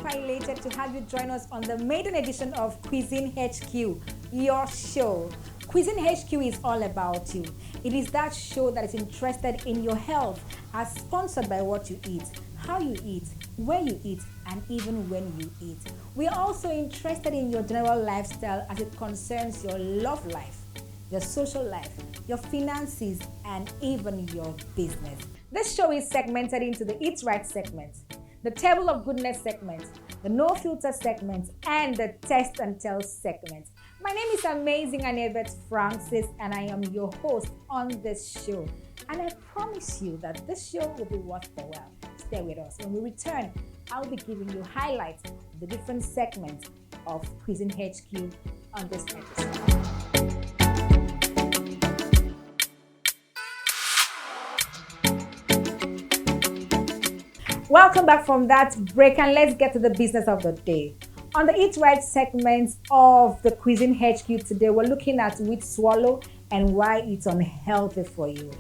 super elated to have you join us on the maiden edition of Cuisine HQ, your show. Cuisine HQ is all about you. It is that show that is interested in your health, as sponsored by what you eat, how you eat, where you eat, and even when you eat. We are also interested in your general lifestyle as it concerns your love life, your social life, your finances, and even your business. This show is segmented into the Eat Right segment, the Table of Goodness segment, the No Filter segment, and the Test and Tell segment. My name is Amazing Annabeth Francis, and I am your host on this show. And I promise you that this show will be worth the while. Stay with us. When we return, I'll be giving you highlights of the different segments of Cuisine HQ on this episode. Welcome back from that break, and let's get to the business of the day. On the Eat Right segment of the Cuisine HQ today, we're looking at wheat swallow and why it's unhealthy for you.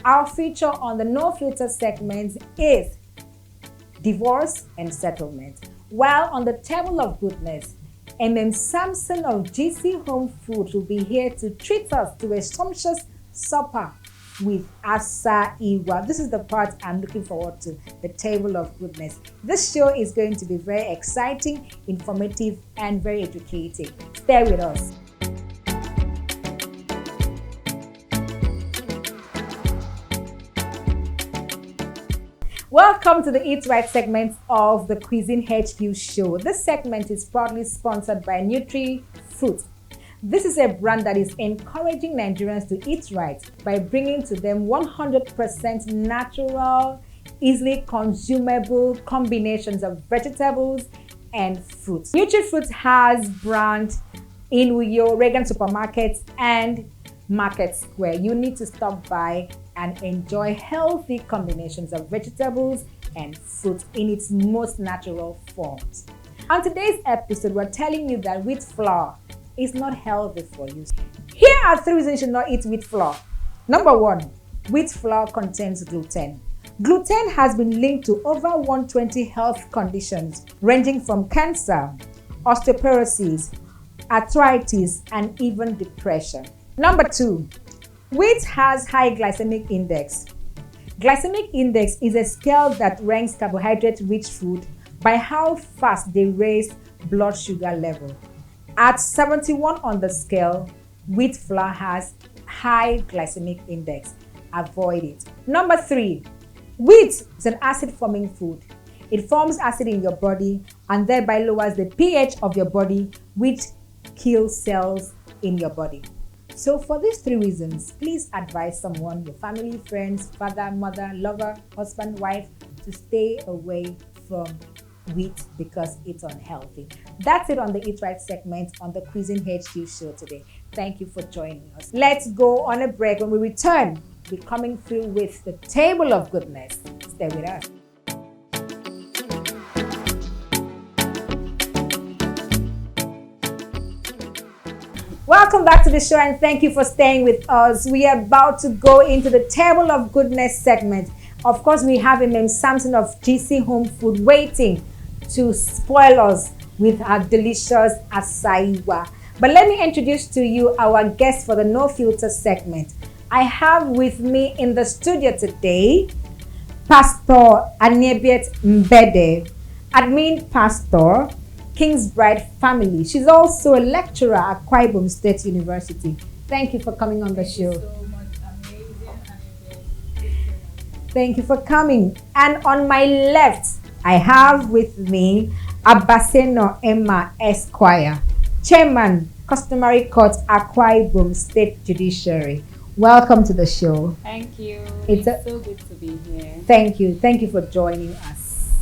Our feature on the No Filter segment is divorce and settlement. While on the Table of Goodness, Sampson of GC Home Food will be here to treat us to a sumptuous supper with Cassava. This is the part I'm looking forward to, the Table of Goodness. This show is going to be very exciting, informative, and very educating. Stay with us. Welcome to the Eat Right segment of the Cuisine HQ show. This segment is proudly sponsored by Nutri-Fruit. This is a brand that is encouraging Nigerians to eat right by bringing to them 100% natural, easily consumable combinations of vegetables and fruits. Nutri-Fruit has brand in Uyo, Reagan Supermarkets, and Market Square. You need to stop by and enjoy healthy combinations of vegetables and fruit in its most natural forms. On today's episode, we're telling you that wheat flour is not healthy for you. Here are 3 reasons you should not eat wheat flour. Number 1, wheat flour contains gluten. Gluten has been linked to over 120 health conditions ranging from cancer, osteoporosis, arthritis, and even depression. Number 2, wheat has high glycemic index. Glycemic index is a scale that ranks carbohydrate-rich food by how fast they raise blood sugar level. At 71 on the scale, wheat flour has high glycemic index. Avoid it. Number 3, wheat is an acid-forming food. It forms acid in your body and thereby lowers the pH of your body, which kills cells in your body. So for these 3 reasons, please advise someone, your family, friends, father, mother, lover, husband, wife, to stay away from wheat because it's unhealthy. That's it on the Eat Right segment on the Cuisine HQ show today. Thank you for joining us. Let's go on a break. When we return, we'll be coming through with the Table of Goodness. Stay with us. Welcome back to the show, and thank you for staying with us. We are about to go into the Table of Goodness segment. Of course, we have Sampson of GC Home Food waiting to spoil us with our delicious Cassava. But let me introduce to you our guest for the No Filter segment. I have with me in the studio today, Pastor Annabeth Mbede, admin pastor, King's Bride family. She's also a lecturer at Akwa Ibom State University. Thank you for coming on the show. Thank you so much, Amazing. Thank you for coming. And on my left, I have with me Abaseno Emma Esquire, Chairman, Customary Court, Akwa Ibom State Judiciary. Welcome to the show. Thank you. It's so good to be here. Thank you. Thank you for joining us.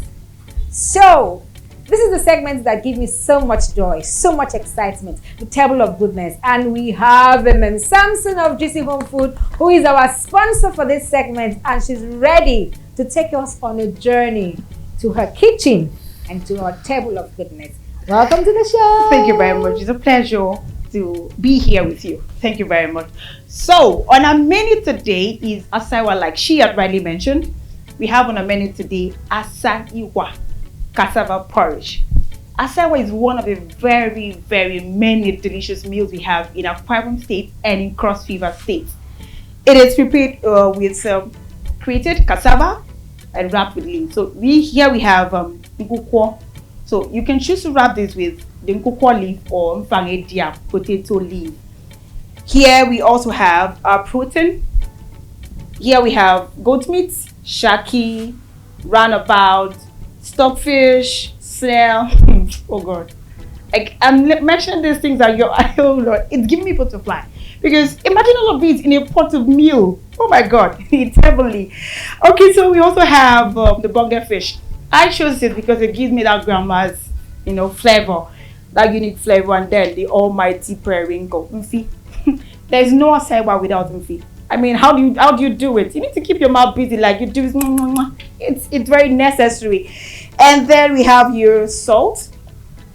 So, this is the segment that gives me so much joy, so much excitement, the Table of Goodness. And we have Sampson of GC Home Food, who is our sponsor for this segment, and she's ready to take us on a journey to her kitchen and to our Table of Goodness. Welcome to the show. Thank you very much. It's a pleasure to be here with you. Thank you very much. So, on our menu today is Cassava, like she had rightly mentioned. We have on our menu today Cassava porridge. Asawa is one of the very, very many delicious meals we have in Akwa Ibom State and in Cross River State. It is prepared with created cassava and wrapped with leaves. So we have nkukwo. So you can choose to wrap this with the nkukwo leaf or mfangedia potato leaf. Here we also have our protein. Here we have goat meat, shaki, roundabout, stockfish, snail. Oh God. I'm mentioning these things that oh Lord, it's giving me butterfly. Because imagine all of these in a pot of meal. Oh my God, it's heavenly. Okay, so we also have the bunga fish. I chose it because it gives me that grandma's, flavor, that unique flavor, and then the almighty periwinkle. There's no acai without mfi. I mean, how do you do it? You need to keep your mouth busy like you do. It's very necessary. And then we have your salt.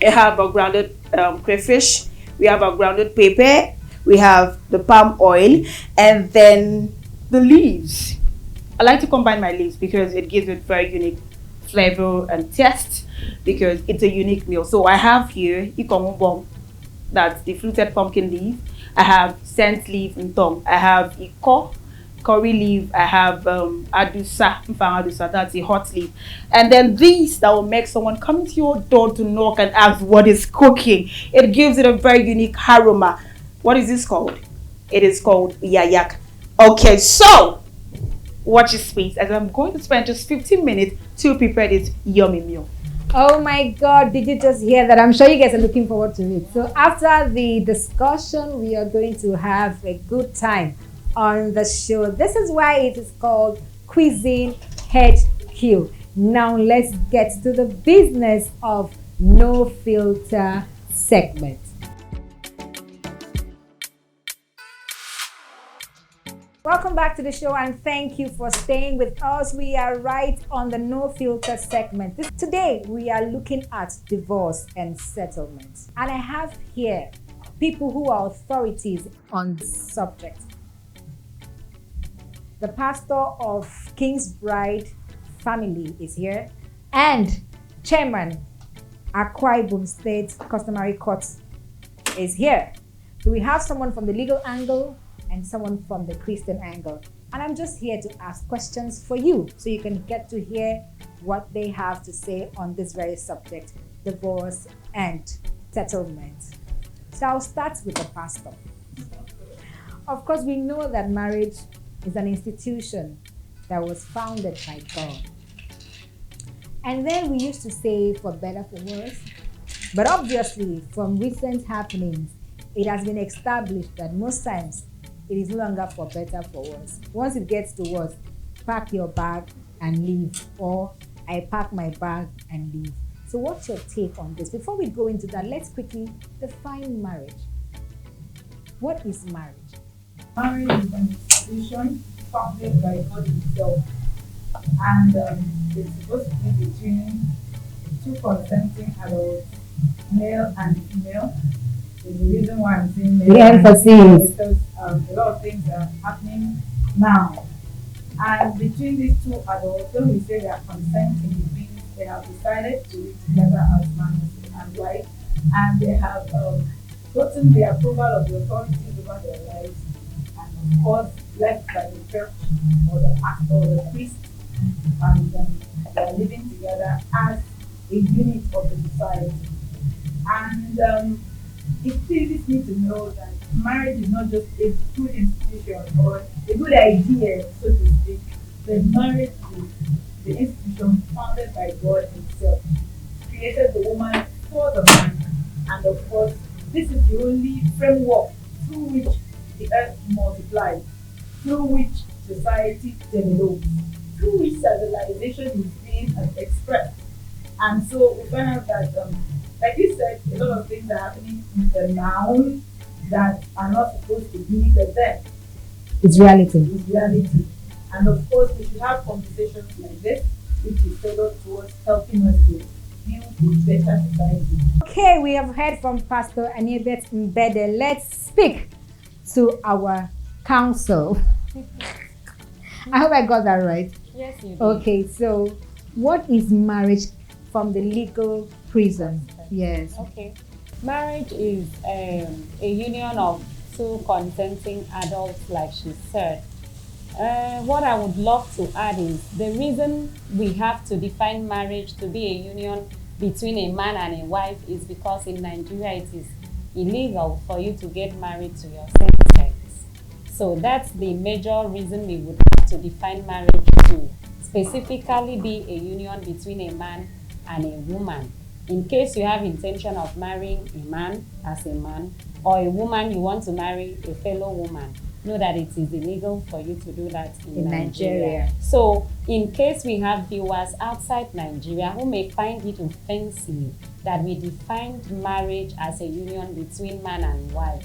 We have a grounded crayfish. We have a grounded pepper. We have the palm oil, and then the leaves. I like to combine my leaves because it gives it very unique flavor and taste because it's a unique meal. So I have here ikomumbong, that's the fluted pumpkin leaf. I have scent leaf and tongue. I have curry leaf. I have adusa, that's a hot leaf. And then these that will make someone come to your door to knock and ask what is cooking. It gives it a very unique aroma. What is this called? It is called yayak. Okay, so watch your space as I'm going to spend just 15 minutes to prepare this yummy meal. Oh my God, did you just hear that? I'm sure you guys are looking forward to it. So after the discussion, we are going to have a good time on the show. This is why it is called Cuisine HQ. Now let's get to the business of No Filter segment. Welcome back to the show and thank you for staying with us. We are right on the No Filter segment. Today we are looking at divorce and settlement. And I have here people who are authorities on this subject. The pastor of King's Bride family is here and chairman Akwa Ibom State Customary Court is here. So we have someone from the legal angle and someone from the Christian angle. And I'm just here to ask questions for you so you can get to hear what they have to say on this very subject, divorce and settlement. So I'll start with the pastor. Of course, we know that marriage is an institution that was founded by God. And then we used to say for better, for worse. But obviously, from recent happenings, it has been established that most times it is no longer for better, for worse. Once it gets to worse, pack your bag and leave, or I pack my bag and leave. So what's your take on this? Before we go into that, let's quickly define marriage. What is marriage? Marriage is an institution founded by God Himself, and it's supposed to be between two consenting adults, male and female. There's a reason why I'm saying male and female, because a lot of things are happening now. And between these two adults, when we say they are consenting, it means they have decided to live together as man and wife, and they have gotten the approval of the authorities over their lives, and of course left by the church or the pastor or the priest, and they are living together as a unit of the society. And it pleases me to know that marriage is not just a good institution or a good idea, so to speak, but marriage is the institution founded by God Himself, created the woman for the man, and of course, this is the only framework through which the earth multiplies, through which society develops, through which civilization is being expressed. And so we find out that, like you said, a lot of things are happening in the now that are not supposed to be, but then It's reality. it's reality. And of course, we should have conversations like this, which is tailored towards helping us to build a better society. Okay, we have heard from Pastor Anibet Mbede. Let's speak to our counsel. I hope I got that right. Yes, you do. Okay, so what is marriage from the legal prism? Yes. Okay. Marriage is a union of two consenting adults, like she said. What I would love to add is the reason we have to define marriage to be a union between a man and a wife is because in Nigeria it is illegal for you to get married to your same sex. So that's the major reason we would have to define marriage to specifically be a union between a man and a woman. In case you have intention of marrying a man as a man, or a woman you want to marry a fellow woman, know that it is illegal for you to do that in Nigeria. So in case we have viewers outside Nigeria who may find it offensive that we defined marriage as a union between man and wife,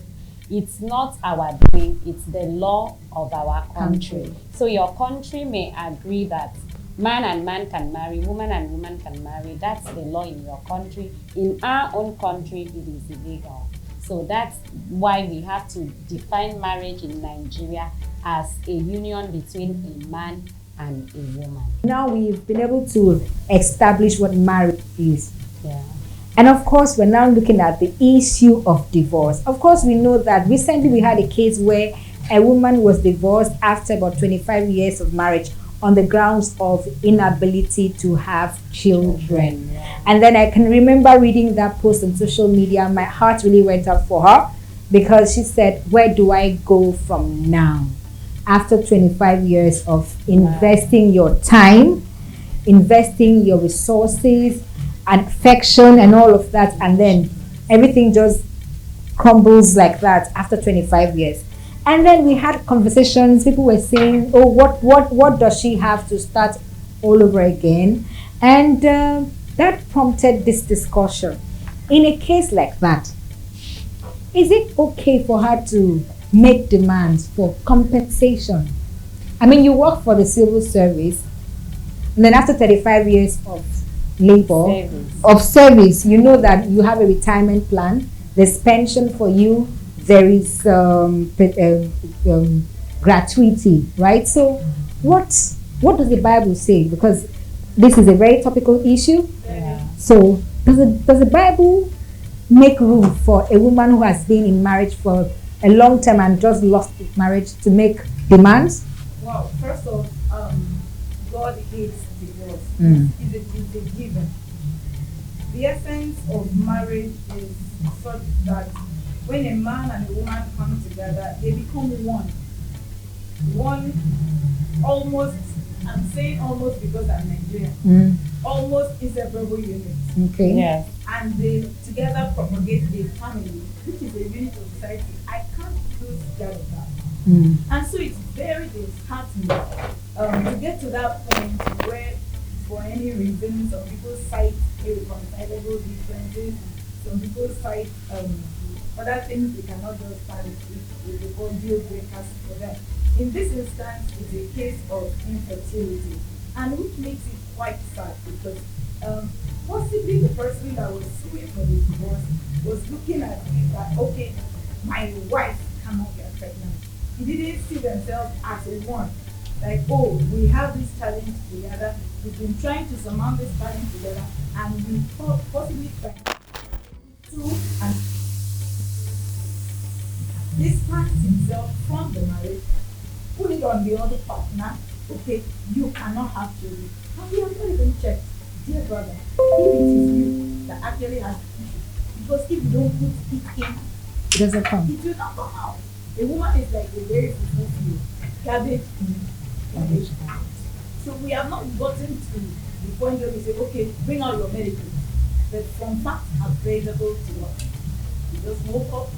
it's not our doing, it's the law of our country. So your country may agree that man and man can marry, woman and woman can marry. That's the law in your country. In our own country, it is illegal. So that's why we have to define marriage in Nigeria as a union between a man and a woman. Now we've been able to establish what marriage is. Yeah. And of course, we're now looking at the issue of divorce. Of course, we know that recently we had a case where a woman was divorced after about 25 years of marriage on the grounds of inability to have children. And then I can remember reading that post on social media. My heart really went out for her because she said, where do I go from now? After 25 years of investing your time, investing your resources, and affection and all of that, and then everything just crumbles like that after 25 years. And then we had conversations, people were saying, oh, what does she have to start all over again? And that prompted this discussion. In a case like that, is it okay for her to make demands for compensation? I mean, you work for the civil service, and then after 35 years of labor, of service, you know that you have a retirement plan, there's pension for you, there is gratuity, right? So what does the Bible say? Because this is a very topical issue. Yeah. So does the Bible make room for a woman who has been in marriage for a long time and just lost marriage to make demands? Well, first off, God hates divorce. It's a given. The essence of marriage is such that when a man and a woman come together, they become one. One, almost, I'm saying almost because I'm Nigerian, almost inseparable units. Okay. Yeah. And they together propagate a family, which is a unit of society. I can't lose that of that. And so it's very disheartening to get to that point where, for any reason, some people cite irreconcilable differences, some people cite other things they cannot just stand with the call deal breakers for them. In this instance, it's a case of infertility, and which makes it quite sad because possibly the person that was suing for the divorce was looking at it that, okay, my wife cannot get pregnant. He didn't see themselves as a one. Like, oh, we have this challenge together, we've been trying to surmount this challenge together, and we possibly try to and distance himself from the marriage, put it on the other partner. Okay, you cannot have children. And we have not even checked, dear brother, if it is you that actually has the issue. Because if you don't put it in, It doesn't come. it will not come out. A woman is like a very full field, cabbage in, cabbage out. So we have not gotten to the point where we say, okay, bring out your medicine. But from facts available to us, we just woke up.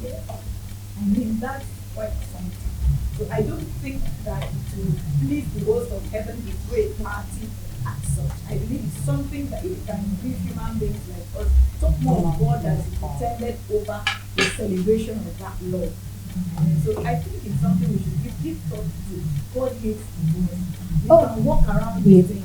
I mean, that's quite something. So I don't think that to please the host of heaven is through a party as such. I believe it's something that it can give human beings like us talk more of God that is intended over the celebration of that law. So I think it's something we should give thought to. God hates divorce. We can walk around these things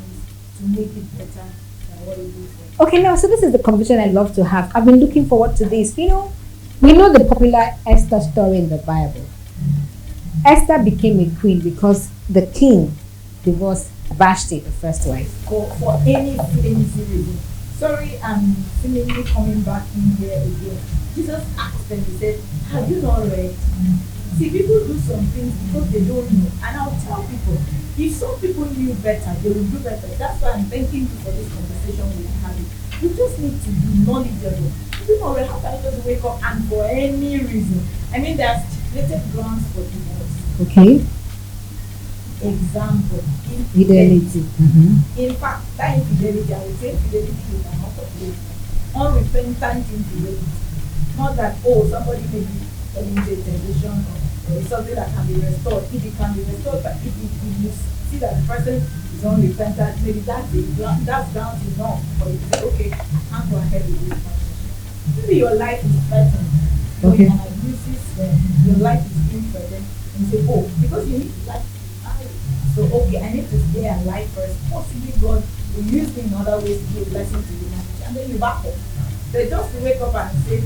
to make it better than what it is. Okay, now, so this is the conversation I love to have. I've been looking forward to this. You know, we know the popular Esther story in the Bible. Esther became a queen because the king divorced Vashti, the first wife. For any flimsy reason. Sorry, I'm seemingly coming back in here again. Jesus asked them, he said, have you not read? See, people do some things because they don't know. And I'll tell people, if some people knew better, they would do better. That's why I'm thanking you for this conversation we're having. You just need to be knowledgeable. You do not have to just wake up and for any reason. I mean, there are stipulated grounds for divorce. Okay. Example, Fidelity. in fact, that infidelity, I would say infidelity is an outcome. Unrepentant infidelity. Not that, oh, somebody may be falling into a temptation or it's something that can be restored. If it can be restored, but if you see that the person is unrepentant, maybe that's grounds enough for you to say, okay, I can't go ahead with this relationship. Maybe your life is threatened. Okay. An abusive, your life is being threatened, and you say, oh, because you need to like. So, okay, I need to stay alive first. Possibly God will use me in other ways to be a blessing to you. And then you back up. So just to wake up and say,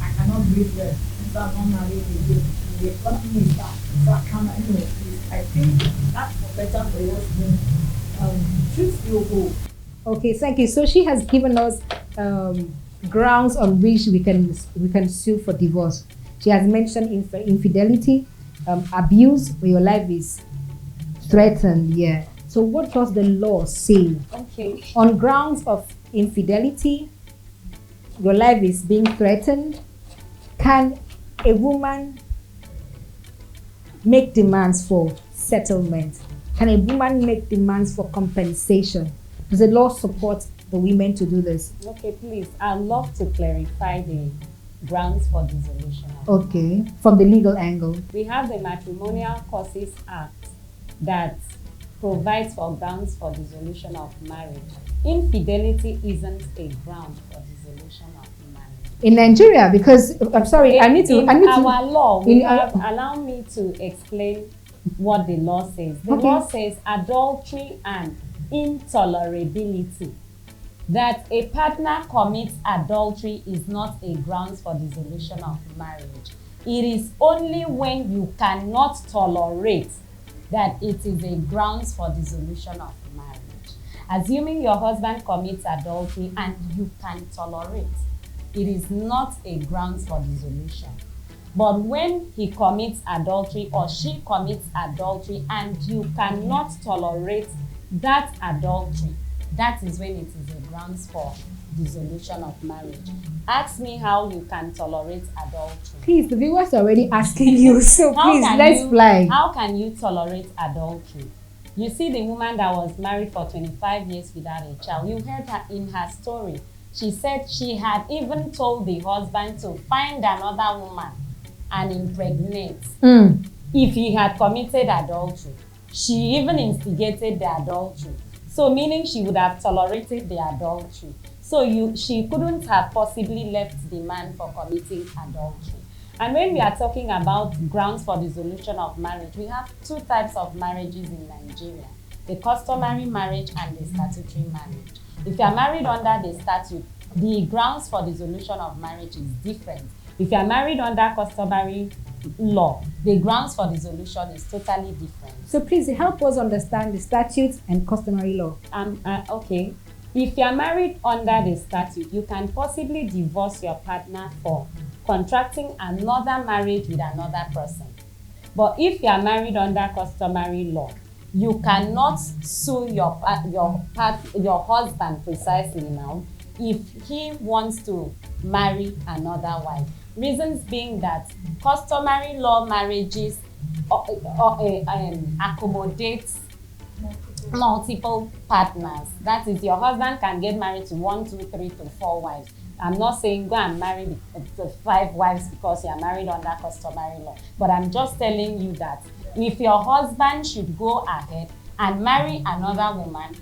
I cannot breathe well. So I'm not married again. The economy is bad. So I cannot, I think that's better for your husband. Should still hold. Okay, thank you. So she has given us grounds on which we can sue for divorce. She has mentioned infidelity, abuse, where your life is threatened. Yeah. So what does the law say? Okay. On grounds of infidelity, your life is being threatened. Can a woman make demands for settlement? Can a woman make demands for compensation? Does the law support the women to do this? Okay, please. I'd love to clarify the grounds for dissolution. Okay, from the legal angle. We have the Matrimonial Causes Act that provides for grounds for dissolution of marriage. Infidelity isn't a ground for dissolution of marriage. In Nigeria, because I'm sorry, I need to. Our law, allow me to explain what the law says. The law says adultery and intolerability. That a partner commits adultery is not a grounds for dissolution of marriage. It is only when you cannot tolerate that it is a grounds for dissolution of marriage. Assuming your husband commits adultery and you can tolerate, it is not a grounds for dissolution. But when he commits adultery or she commits adultery and you cannot tolerate that adultery, that is when it is a grounds for dissolution of marriage. Ask me how you can tolerate adultery. Please, the viewers are already asking you, so please, let's fly. How can you tolerate adultery? You see the woman that was married for 25 years without a child. You heard her in her story. She said she had even told the husband to find another woman and impregnate if he had committed adultery. She even instigated the adultery. So meaning she would have tolerated the adultery. So she couldn't have possibly left the man for committing adultery. And when we are talking about grounds for dissolution of marriage, we have two types of marriages in Nigeria: the customary marriage and the statutory marriage. If you are married under the statute, the grounds for dissolution of marriage is different. If you are married under customary law, the grounds for dissolution is totally different. So please help us understand the statutes and customary law. Okay. If you are married under the statute, you can possibly divorce your partner for contracting another marriage with another person. But if you are married under customary law, you cannot sue your husband precisely now if he wants to marry another wife. Reasons being that customary law marriages accommodate multiple partners. That is, your husband can get married to 1, 2, 3 to 4 wives. I'm not saying go and marry the 5 wives because you are married under customary law. But I'm just telling you that if your husband should go ahead and marry another woman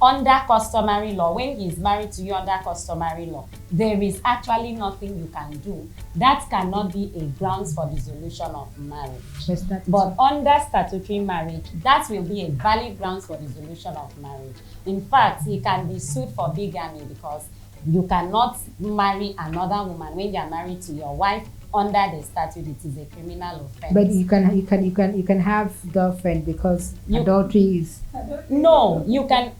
under customary law, when he's married to you under customary law, there is actually nothing you can do. That cannot be a grounds for dissolution of marriage. But under statutory marriage, that will be a valid grounds for dissolution of marriage. In fact, he can be sued for bigamy because you cannot marry another woman when you are married to your wife under the statute, it is a criminal offense. But you can have girlfriend because adultery is. No, you can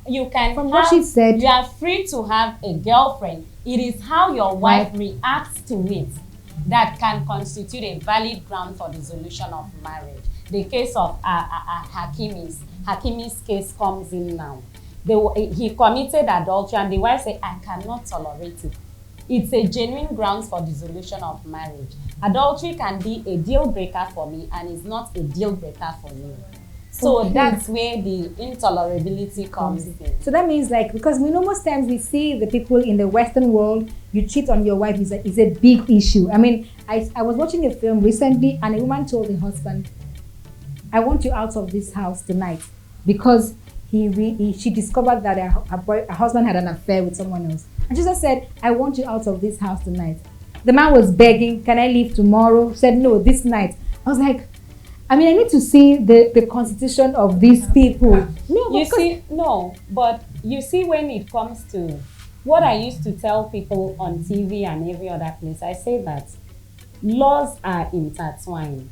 From what she said, you are free to have a girlfriend. It is how your wife reacts to it that can constitute a valid ground for dissolution of marriage. The case of Hakimi's case comes in now. He committed adultery and the wife said, I cannot tolerate it. It's a genuine grounds for dissolution of marriage. Adultery can be a deal breaker for me and is not a deal breaker for you. So that's where the intolerability comes in. So that means, like, because we know most times we see the people in the Western world, you cheat on your wife is a big issue. I mean, I was watching a film recently and a woman told her husband, I want you out of this house tonight, because she discovered that her husband had an affair with someone else. And she just said, I want you out of this house tonight. The man was begging, can I leave tomorrow? Said, no, this night. I was like, I mean, I need to see the constitution of these people. But you see, when it comes to what I used to tell people on TV and every other place, I say that laws are intertwined.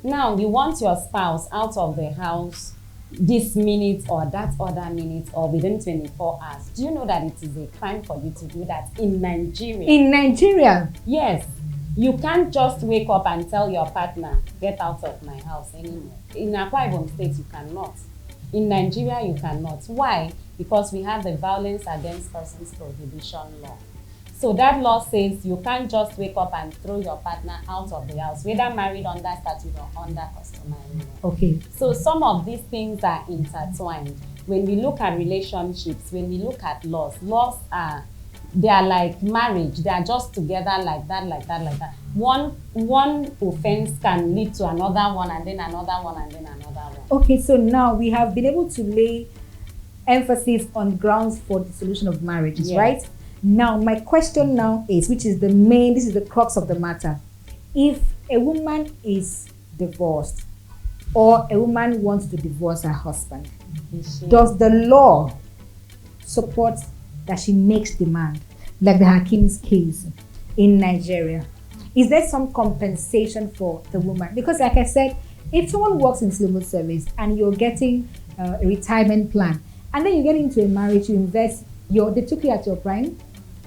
Now, you want your spouse out of the house this minute or that other minute or within 24 hours. Do you know that it is a crime for you to do that in Nigeria? In Nigeria? Yes. You can't just wake up and tell your partner, get out of my house anymore. In Akwa Ibom State, you cannot. In Nigeria, you cannot. Why? Because we have the Violence Against Persons Prohibition Law. So that law says you can't just wake up and throw your partner out of the house, whether married under statute or under customary law. Okay. So some of these things are intertwined. When we look at relationships, when we look at laws they are like marriage. They are just together like that, like that, like that. One offense can lead to another one, and then another one, and then another one. Okay, so now we have been able to lay emphasis on grounds for dissolution of marriages, yes. Right? Now, my question now is, this is the crux of the matter. If a woman is divorced or a woman wants to divorce her husband, does the law support that she makes demand, like the Hakimi's case in Nigeria? Is there some compensation for the woman? Because like I said, if someone works in civil service and you're getting a retirement plan, and then you get into a marriage, you invest, they took you at your prime,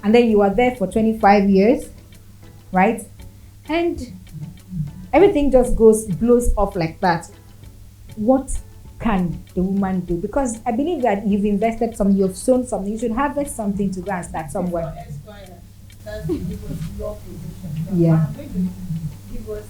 and then you are there for 25 years, right? And everything just blows off like that. What can the woman do? Because I believe that you've invested something, you've sown something, you should harvest something to go and start somewhere. That's the give us law position. Yeah. I'm going to give us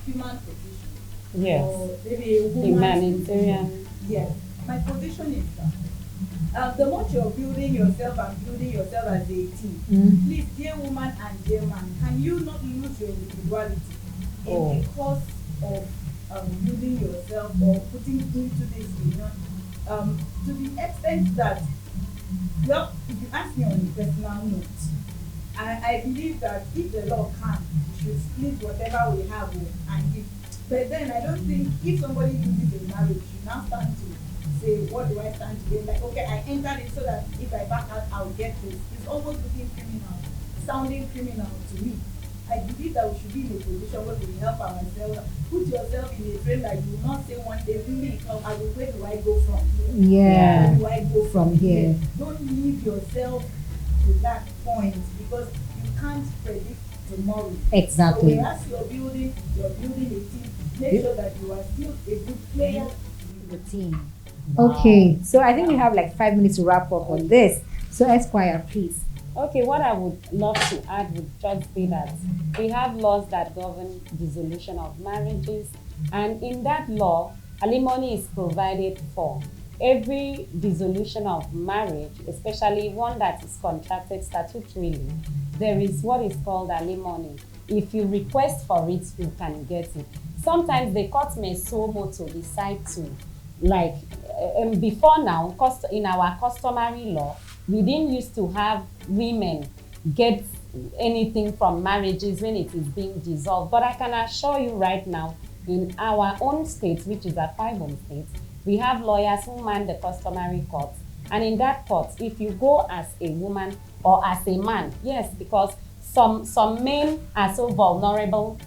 human position. Yes. Or maybe a woman. Humanitarian. Yes. My position is that the more you're building yourself and building yourself as a team, please, dear woman and dear man, can you not lose your individuality in the course of building yourself or putting into this union to the extent that, well, if you ask me on a personal note, I believe that if the law can, we should split whatever we have and give. But then I don't think if somebody loses a marriage, you now stand to say, what do I stand to gain? Like, okay, I entered it so that if I back out, I'll get this. It's almost looking criminal, sounding criminal to me. I believe that we should be in a position where we help ourselves. Put yourself in a frame that you will not say one day, really, where do I go from here? Yeah. Where do I go from here? Don't leave yourself to that point because you can't predict tomorrow. Exactly. So as you're building a team, make sure that you are still a good player in the team. Okay, so I think we have like 5 minutes to wrap up on this. So Esquire, please. Okay, what I would love to add would just be that we have laws that govern dissolution of marriages, and in that law, alimony is provided for. Every dissolution of marriage, especially one that is contracted statutorily, there is what is called alimony. If you request for it, you can get it. Sometimes the court may so moto decide to, like before now, in our customary law, we didn't used to have women get anything from marriages when it is being dissolved. But I can assure you right now, in our own state, which is Akwa Ibom State, we have lawyers who man the customary court. And in that court, if you go as a woman or as a man, yes, because some men are so vulnerable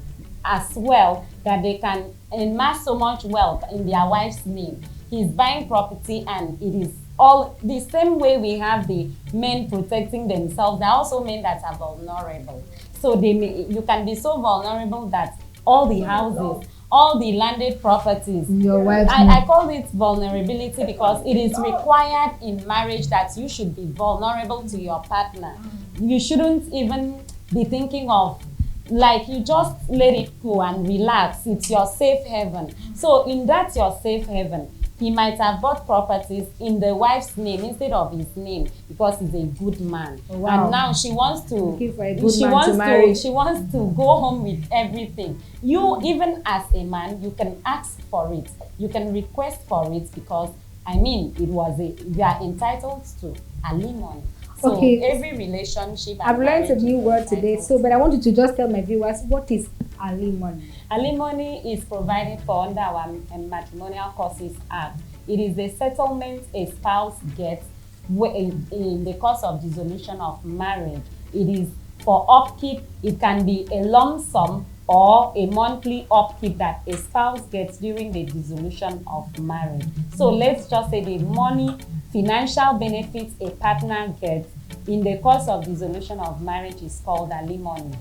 as well that they can amass so much wealth in their wife's name. He's buying property, and it is all the same way we have the men protecting themselves. There are also men that are vulnerable. So you can be so vulnerable that all the houses, all the landed properties. Your wife. I call it vulnerability because it is required in marriage that you should be vulnerable to your partner. You shouldn't even be thinking of, like, you just let it go and relax. It's your safe haven. So in that your safe haven, he might have bought properties in the wife's name instead of his name because he's a good man. Oh, wow. And now she wants to she wants to go home with everything. You, even as a man, you can ask for it. You can request for it because you are entitled to alimony. So okay. Every relationship. I've learned a new word today. So, but I want you to just tell my viewers, what is alimony? Alimony is provided for under our Matrimonial Causes Act. It is a settlement a spouse gets in the course of dissolution of marriage. It is for upkeep. It can be a lump sum or a monthly upkeep that a spouse gets during the dissolution of marriage. So let's just say the money, financial benefits a partner gets in the course of dissolution of marriage is called alimony.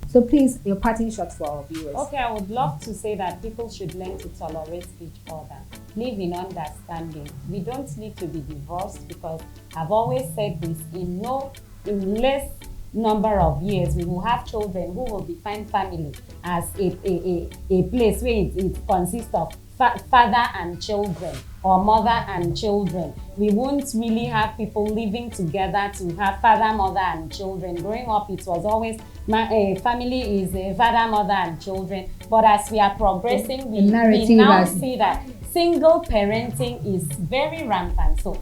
So please, your parting shot for our viewers. Okay, I would love to say that people should learn to tolerate each other, live in understanding. We don't need to be divorced because I've always said this, in less number of years, we will have children who will define family as a place where it consists of father and children or mother and children. We won't really have people living together to have father, mother, and children. Growing up, it was always family is a father, mother, and children. But as we are progressing, we now see that single parenting is very rampant. So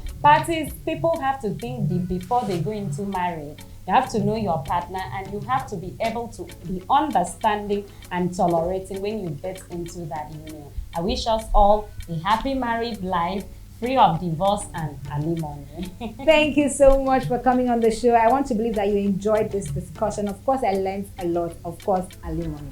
people have to think deep before they go into marriage. You have to know your partner, and you have to be able to be understanding and tolerating when you get into that union. I wish us all a happy married life, free of divorce and alimony. Thank you so much for coming on the show. I want to believe that you enjoyed this discussion. Of course, I learned a lot. Of course, alimony.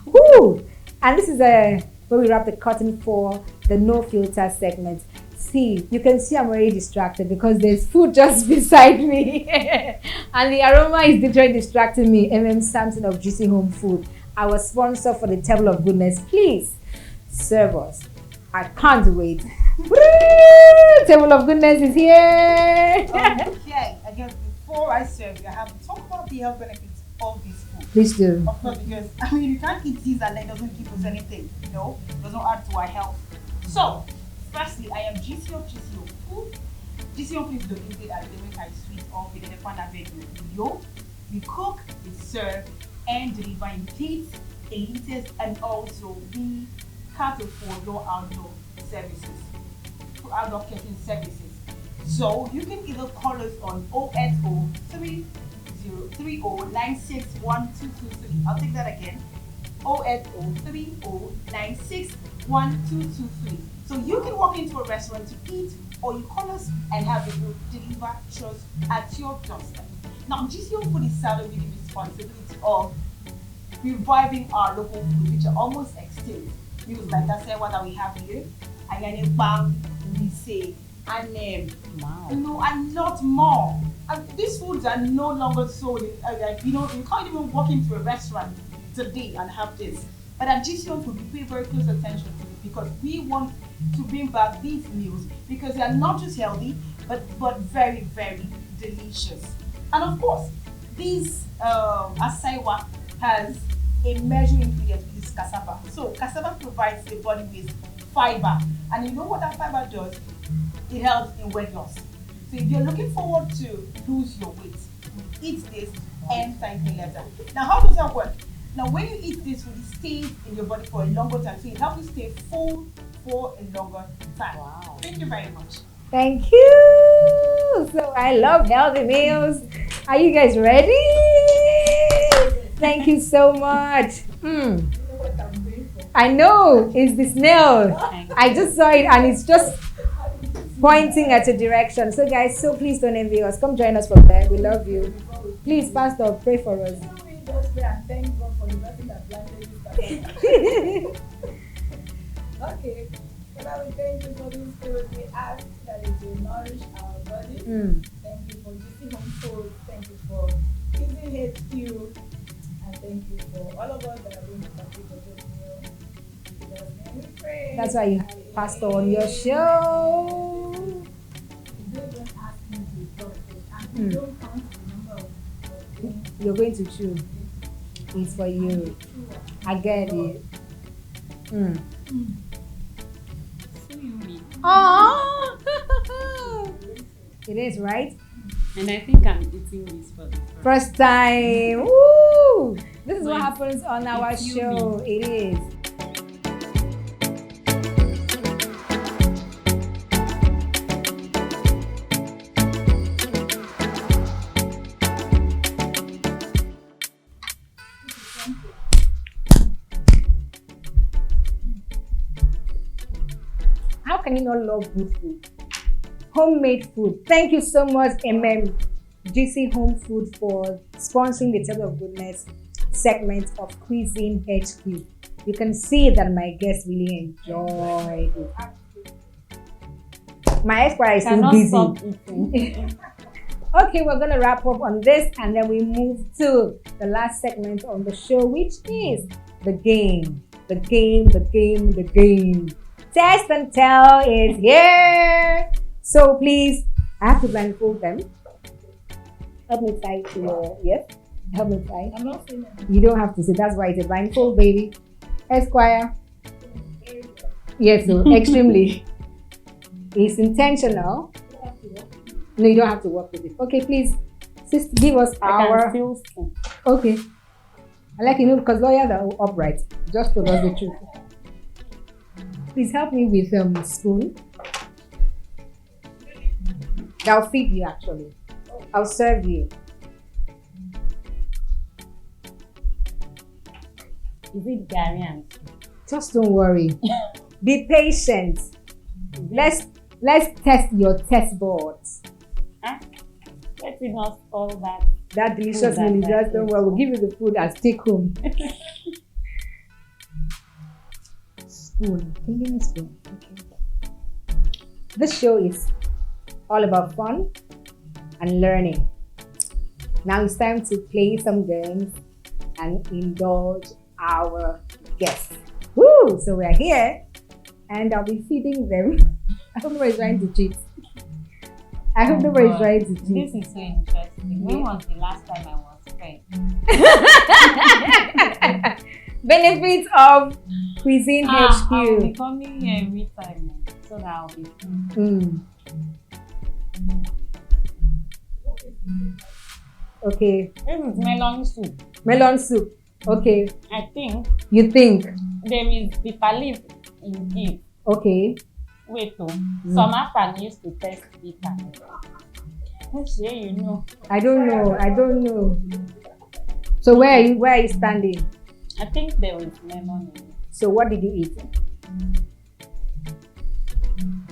Woo! And this is where we wrap the curtain for the No Filter segment. See, you can see I'm already distracted because there's food just beside me. And the aroma is literally distracting me. Samson of GC Home Food, our sponsor for the Table of Goodness. Please serve us. I can't wait. Woo! Table of Goodness is here. Okay, I guess before I serve you, I have to talk about the health benefits of this food. Please do. Of course, because you can't eat these and it doesn't give us anything, it doesn't add to our health. So, firstly, I am GC of Food. GC of Food is located at the Lemon Street off with the Fan Avenue. We cook, we serve, and deliver in plates, liters, and also we cater for your outdoor services, for outdoor catering services. So you can either call us on 080 9612223. I'll take that again. 080 9612223. So you can walk into a restaurant to eat, or you call us and have the food delivered to us at your doorstep. Now, GCO Food is saddled with the responsibility of reviving our local food, which are almost extinct. Meals like Cassava that we have here, Ayane Bang, Lise, and and lot more. And these foods are no longer sold. You can't even walk into a restaurant today and have this. But at GCO Food, we pay very close attention to it because we want to bring back these meals because they are not just healthy, but very, very delicious. And of course, this Asaiwa has a measuring ingredient, which is cassava. So cassava provides the body with fiber. And you know what that fiber does? It helps in weight loss. So if you're looking forward to lose your weight, eat this and thank me later. Now, how does that work? Now, when you eat this food, it stays in your body for a longer time. So it helps you stay full for a longer time. Wow. Thank you very much. Thank you. So I love healthy meals. Are you guys ready? Thank you so much. I know, it's the snail. I just saw it and it's just pointing at a direction. So guys, so please don't envy us. Come join us from there. We love you. Please, Pastor, pray for us. We just pray and thank God for the blessing that planted this cassava. Okay. Father, we thank you for this food. We ask that it will nourish our body. Thank you for GC Home Food. Thank you for CUISINE HQ. And thank you for all of us that are going to partake of this meal. In Jesus' name we pray. That's why you have Pastor on your show. They don't ask me to talk, and we don't count the number of things. You're going to choose. It's for you. I get it. Oh, it is right. And I think I'm eating this for the First time. Woo! This is what But happens on our it's show. It is. How can you not love good food? Homemade food. Thank you so much, GC Home Food, for sponsoring the Table of Goodness segment of CUISINE HQ. You can see that my guests really enjoyed it. My esquire is still busy. Okay, we're gonna wrap up on this and then we move to the last segment on the show, which is the game. The game. Test and Tell is here. So please, I have to blindfold them. Help me tie to your, yes? Help me tie. I'm not saying that. You don't have to say, that's why it's a blindfold, baby. Esquire. Yes, so extremely. It's intentional. No, you don't have to work with it. Okay, please, sister, give us our. Okay. I like because lawyers are upright. Just told us the truth. Please help me with spoon. I'll feed you actually. I'll serve you. Is it Ghanaian? Just don't worry. Be patient. Let's test your test boards. Huh? Let it not spoil that. That delicious meal. Just don't worry. We'll give you the food as take home. Spoon. Can you give me a spoon? Okay. This show is all about fun and learning. Now it's time to play some games and indulge our guests. Woo! So we're here and I'll be feeding them. I hope nobody's trying to cheat. I hope nobody's trying to cheat. This is so interesting. When was the last time I was fed? Benefits of CUISINE HQ. I'll be coming here every time so that I'll be free. Okay. This is melon soup. Melon soup. Okay. I think You think? there is bitter leaf in it. Okay. Wait, some Afan used to test bitter. Let's say you know. I don't know. So where are you standing? I think there was melon in it. So what did you eat?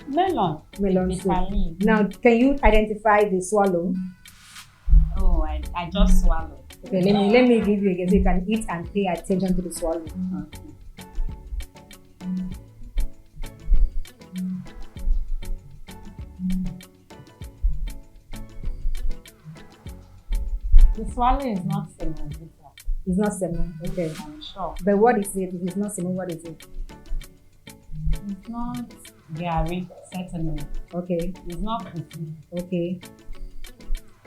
Melon. Melon with soup. bitter leaf. Now, can you identify the swallow? Oh, I just swallowed. Okay, let me give you again so you can eat and pay attention to the swallow. Okay. The swallow is not semovita. It's not semen. Okay. I'm sure. But what is it? If it's not semen, what is it? It's not gari, certainly. Okay. It's not fufu. Okay.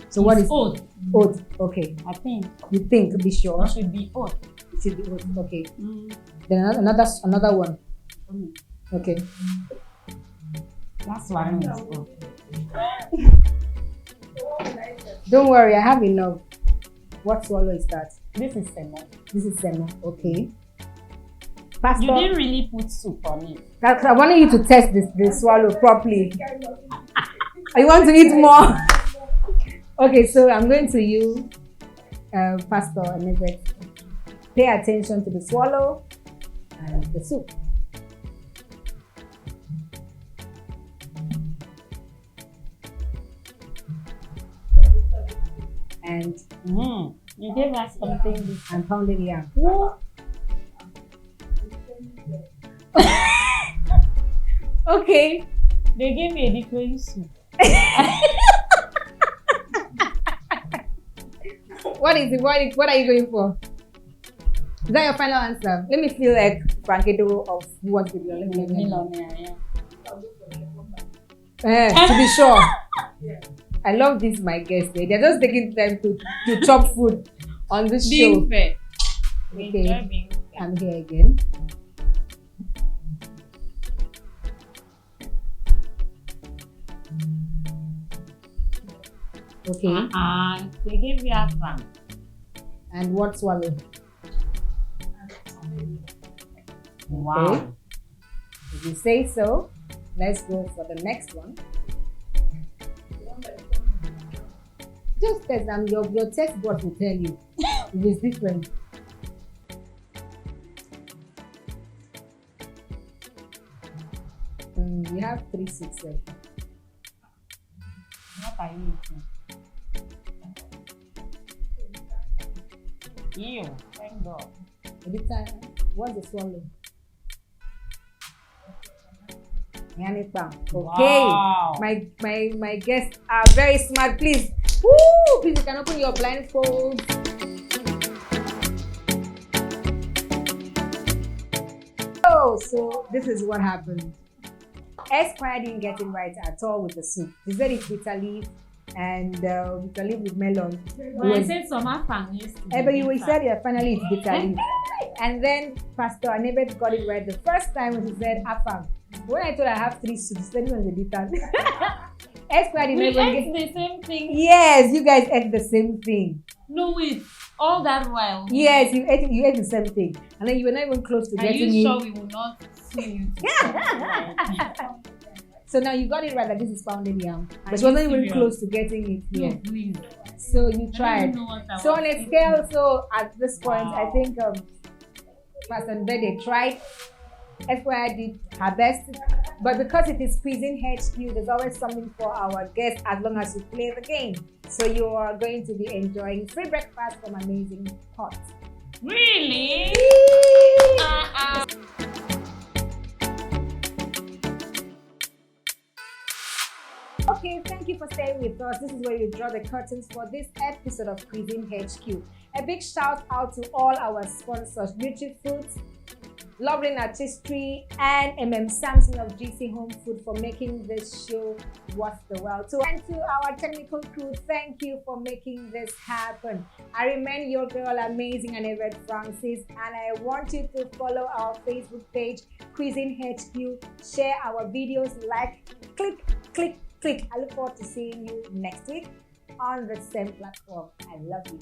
So what is oat? Oat. Okay. I think You think? Be sure. it should be oat. It should be oat. Okay. Then another one. Okay. That's why it's oat. Don't worry, I have enough. What swallow is that? This is semo. This is semen. Okay. Pastor, You didn't really put soup on it. I wanted you to test the swallow properly. I want to eat more. Okay, so I'm going to you, Pastor Elizabeth. Pay attention to the swallow and the soup. and You gave us something different. and pounded yam. Okay. They gave me a different soup. What is it? What are you going for? Is that your final answer? Let me feel like Frankedo of what video. Let me Millionaire, to be sure. I love this, my guests. They're just taking time to chop food on this show. Being fair. Okay, I'm here again. Okay. They gave you a fan. And what swallow? Wow. Okay. If you say so, let's go for the next one. Just test them. Your test board will tell you if it's different. You have 3 6 7. What are you eating? Ew, thank God. Every time, what's the swallow? Yanipa. Okay. Wow. My guests are very smart. Please, please, you can open your blindfold. So this is what happened. Esquire didn't get it right at all with the soup. He said it's bitter leaf and bitter leaf with melon. But I said some fan used to be But you bitter. said, yeah, finally it's bitter leaf. And then Pastor Anebet got it right the first time when he said afang. When I told her I have 3 soups, he said it was a bitter. Esquire didn't We even ate get. the same thing. Yes, you guys ate the same thing. No, wait. All that while. Yes, you ate the same thing. And then you were not even close to Are getting you it. sure we will not sue you? So now you got it right that this is pounded yam. Are But she wasn't you even serious? close to getting it No, here. please. So you I don't tried. even know what I So was on a thinking. scale, so at this point, Wow. I think Pastor Bede tried. Esquire did her best. But because it is Cuisine HQ, there's always something for our guests as long as you play the game. So you are going to be enjoying free breakfast from Amazing Pot. Really? Okay, thank you for staying with us. This is where you draw the curtains for this episode of Cuisine HQ. A big shout out to all our sponsors, NutriFoods, Loveling Artistry, and Samson of GC Home Food for making this show worth the while. And to our technical crew, thank you for making this happen. I remain your girl, Amazing and Everett Francis, and I want you to follow our Facebook page, Cuisine HQ, share our videos, like, click. I look forward to seeing you next week on the same platform. I love you.